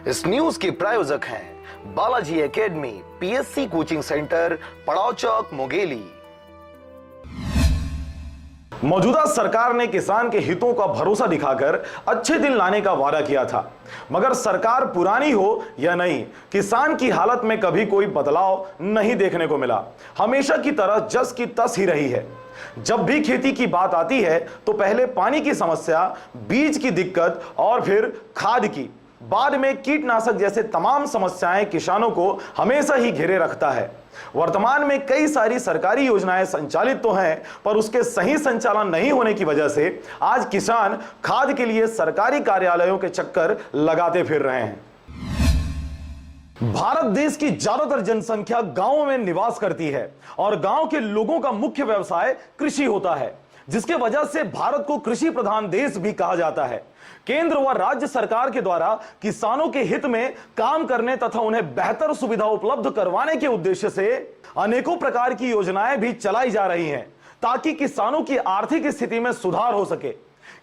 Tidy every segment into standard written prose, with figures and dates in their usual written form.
इस न्यूज के प्रायोजक हैं Balaji academy PSC coaching centre, पड़ाव चौक, मुंगेली। मौजूदा सरकार ने किसान के हितों का भरोसा दिखाकर अच्छे दिन लाने का वादा किया था, मगर सरकार पुरानी हो या नहीं, किसान की हालत में कभी कोई बदलाव नहीं देखने को मिला। हमेशा की तरह जस की तस ही रही है। जब भी खेती की बात आती है तो पहले पानी की समस्या, बीज की दिक्कत और फिर खाद की, बाद में कीटनाशक जैसे तमाम समस्याएं किसानों को हमेशा ही घेरे रखता है। वर्तमान में कई सारी सरकारी योजनाएं संचालित तो हैं, पर उसके सही संचालन नहीं होने की वजह से आज किसान खाद के लिए सरकारी कार्यालयों के चक्कर लगाते फिर रहे हैं। भारत देश की ज्यादातर जनसंख्या गांवों में निवास करती है और गांव के लोगों का मुख्य व्यवसाय कृषि होता है, जिसके वजह से भारत को कृषि प्रधान देश भी कहा जाता है। केंद्र व राज्य सरकार के द्वारा किसानों के हित में काम करने तथा उन्हें बेहतर सुविधा उपलब्ध करवाने के उद्देश्य से अनेकों प्रकार की योजनाएं भी चलाई जा रही हैं, ताकि किसानों की आर्थिक स्थिति में सुधार हो सके।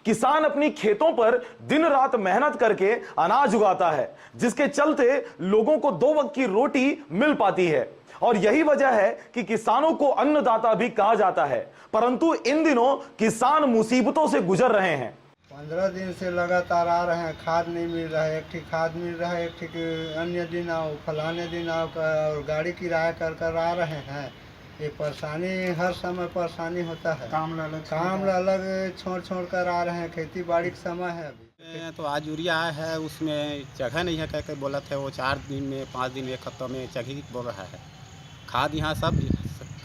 किसान अपनी खेतों पर दिन रात मेहनत करके अनाज उगाता है, जिसके चलते लोगों को 2 वक्त की रोटी मिल पाती है, और यही वजह है कि किसानों को अन्नदाता भी कहा जाता है। परंतु इन दिनों किसान मुसीबतों से गुजर रहे हैं। 15 दिन से लगातार आ रहे हैं, खाद नहीं मिल रहा है। एक ठीक खाद मिल रहा है, एक ठीक अन्य दिन आओ, फलाने दिन आओ, और गाड़ी किराया कर कर आ रहे हैं। ये परेशानी, हर समय परेशानी होता है। काम अलग छोड़ कर आ रहे हैं। खेती बाड़ी का समय है अभी। तो आज यूरिया है, उसमें जगह नहीं है, कहकर बोला था वो 4 दिन में, 5 दिन, 1 हफ्ता में जगह बोल रहा है। खाद यहाँ सब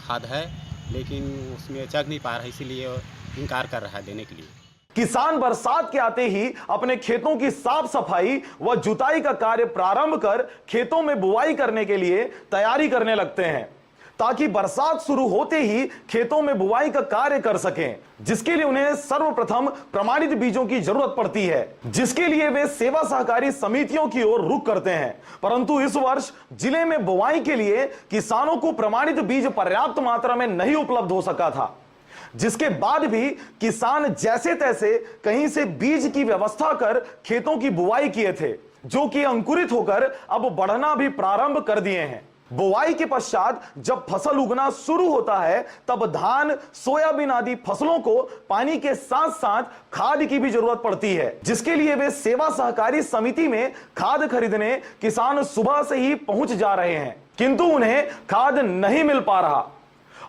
खाद है, लेकिन उसमें जग नहीं पा रहा है, इसीलिए इनकार कर रहा है देने के लिए। किसान बरसात के आते ही अपने खेतों की साफ सफाई व जुताई का कार्य प्रारंभ कर खेतों में बुआई करने के लिए तैयारी करने लगते हैं, ताकि बरसात शुरू होते ही खेतों में बुआई का कार्य कर सकें, जिसके लिए उन्हें सर्वप्रथम प्रमाणित बीजों की जरूरत पड़ती है, जिसके लिए वे सेवा सहकारी समितियों की ओर रुख करते हैं। परंतु इस वर्ष जिले में बुआई के लिए किसानों को प्रमाणित बीज पर्याप्त मात्रा में नहीं उपलब्ध हो सका था, जिसके बाद भी किसान जैसे तैसे कहीं से बीज की व्यवस्था कर खेतों की बुआई किए थे, जो कि अंकुरित होकर अब बढ़ना भी प्रारंभ कर दिए हैं। बुआई के पश्चात जब फसल उगना शुरू होता है, तब धान, सोयाबीन आदि फसलों को पानी के साथ साथ खाद की भी जरूरत पड़ती है, जिसके लिए वे सेवा सहकारी समिति में खाद खरीदने किसान सुबह से ही पहुंच जा रहे हैं, किंतु उन्हें खाद नहीं मिल पा रहा,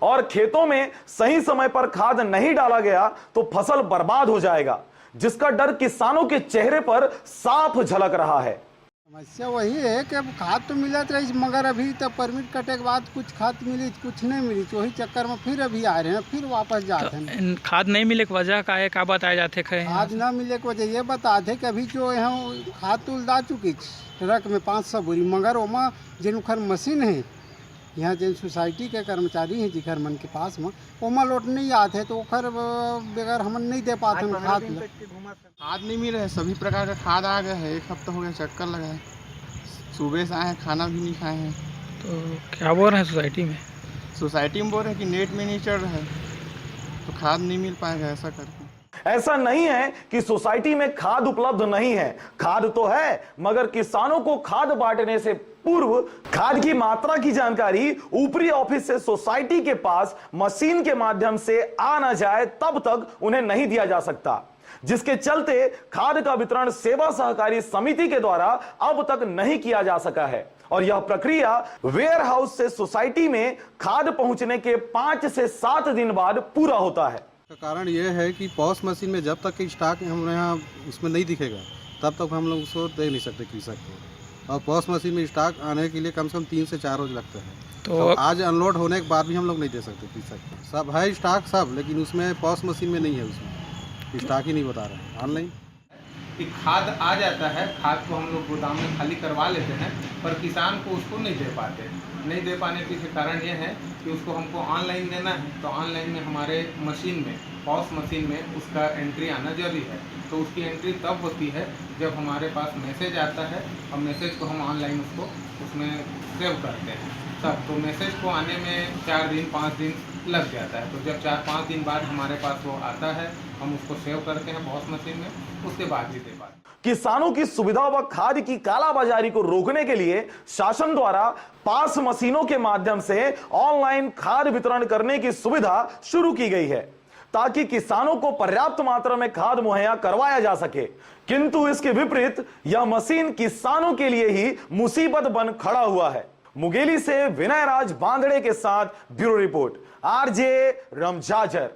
और खेतों में सही समय पर खाद नहीं डाला गया तो फसल बर्बाद हो जाएगा, जिसका डर किसानों के चेहरे पर साफ झलक रहा है। समस्या वही है कि अब खाद तो मिलत रही, मगर अभी तक परमिट कटे के बाद कुछ खाद मिली, कुछ नहीं मिली, तो वही चक्कर में फिर अभी आ रहे हैं, फिर वापस जाते हैं। खाद नहीं मिले की वजह का है, क्या बताया जाते? खाद ना मिले की वजह ये बताते कि अभी जो यहाँ खाद तुल दा चुकी ट्रक में 500 बोरी, मगर वहाँ जिन उखर मशीन है, यहाँ जिन सोसाइटी के कर्मचारी हैं जिखर मन के पास में, ओमा लोट नहीं आते, तो ओखर बगैर हम नहीं दे पाते खाद। खाद नहीं मिल रहा है, सभी प्रकार का खाद आ गया है। 1 हफ्ता हो गया चक्कर लगा है, सुबह से आए हैं, खाना भी नहीं खाए हैं। तो क्या बोल रहे हैं सोसाइटी में? सोसाइटी में बोल रहे हैं कि नेट में नहीं चढ़ रहा है, तो खाद नहीं मिल पाएगा ऐसा करके। ऐसा नहीं है कि सोसाइटी में खाद उपलब्ध नहीं है, खाद तो है, मगर किसानों को खाद बांटने से पूर्व खाद की मात्रा की जानकारी ऊपरी ऑफिस से सोसाइटी के पास मशीन के माध्यम से आ न जाए तब तक उन्हें नहीं दिया जा सकता, जिसके चलते खाद का वितरण सेवा सहकारी समिति के द्वारा अब तक नहीं किया जा सका है, और यह प्रक्रिया वेयर हाउस से सोसाइटी में खाद पहुंचने के 5 से 7 दिन बाद पूरा होता है। कारण यह है कि पॉस मशीन में जब तक स्टॉक हमारे यहाँ उसमें नहीं दिखेगा, तब तक हम लोग उसको दे नहीं सकते कृषक को, और पॉस मशीन में स्टॉक आने के लिए कम से कम 3 से 4 रोज लगता है। तो आज अनलोड होने के बाद भी हम लोग नहीं दे सकते कृषक को। सब है स्टॉक सब, लेकिन उसमें पॉस मशीन में नहीं है, उसमें स्टॉक ही नहीं बता रहे हैं ऑनलाइन। कि खाद आ जाता है, खाद को हम लोग गोदाम में खाली करवा लेते हैं, पर किसान को उसको नहीं दे पाते। नहीं दे पाने के पीछे कारण ये है कि उसको हमको ऑनलाइन देना है, तो ऑनलाइन में हमारे मशीन में, पॉस मशीन में उसका एंट्री आना जरूरी है। तो उसकी एंट्री तब होती है जब हमारे पास मैसेज आता है, और मैसेज को हम ऑनलाइन उसको उसमें सेव करते हैं तब। तो मैसेज को आने में 4 दिन 5 दिन लग जाता है। तो जब 4-5 दिन बाद हमारे पास वो आता है, हम उसको सेव करते हैं पॉस मशीन में, उसके बाद ही दे पाते हैं। किसानों की सुविधा व खाद की कालाबाजारी को रोकने के लिए शासन द्वारा पास मशीनों के माध्यम से ऑनलाइन खाद वितरण करने की सुविधा शुरू की गई है, ताकि किसानों को पर्याप्त मात्रा में खाद मुहैया करवाया जा सके। किंतु इसके विपरीत यह मशीन किसानों के लिए ही मुसीबत बन खड़ा हुआ है। मुंगेली से विनय राज बांदड़े के साथ ब्यूरो रिपोर्ट, आरजे रमजाजर।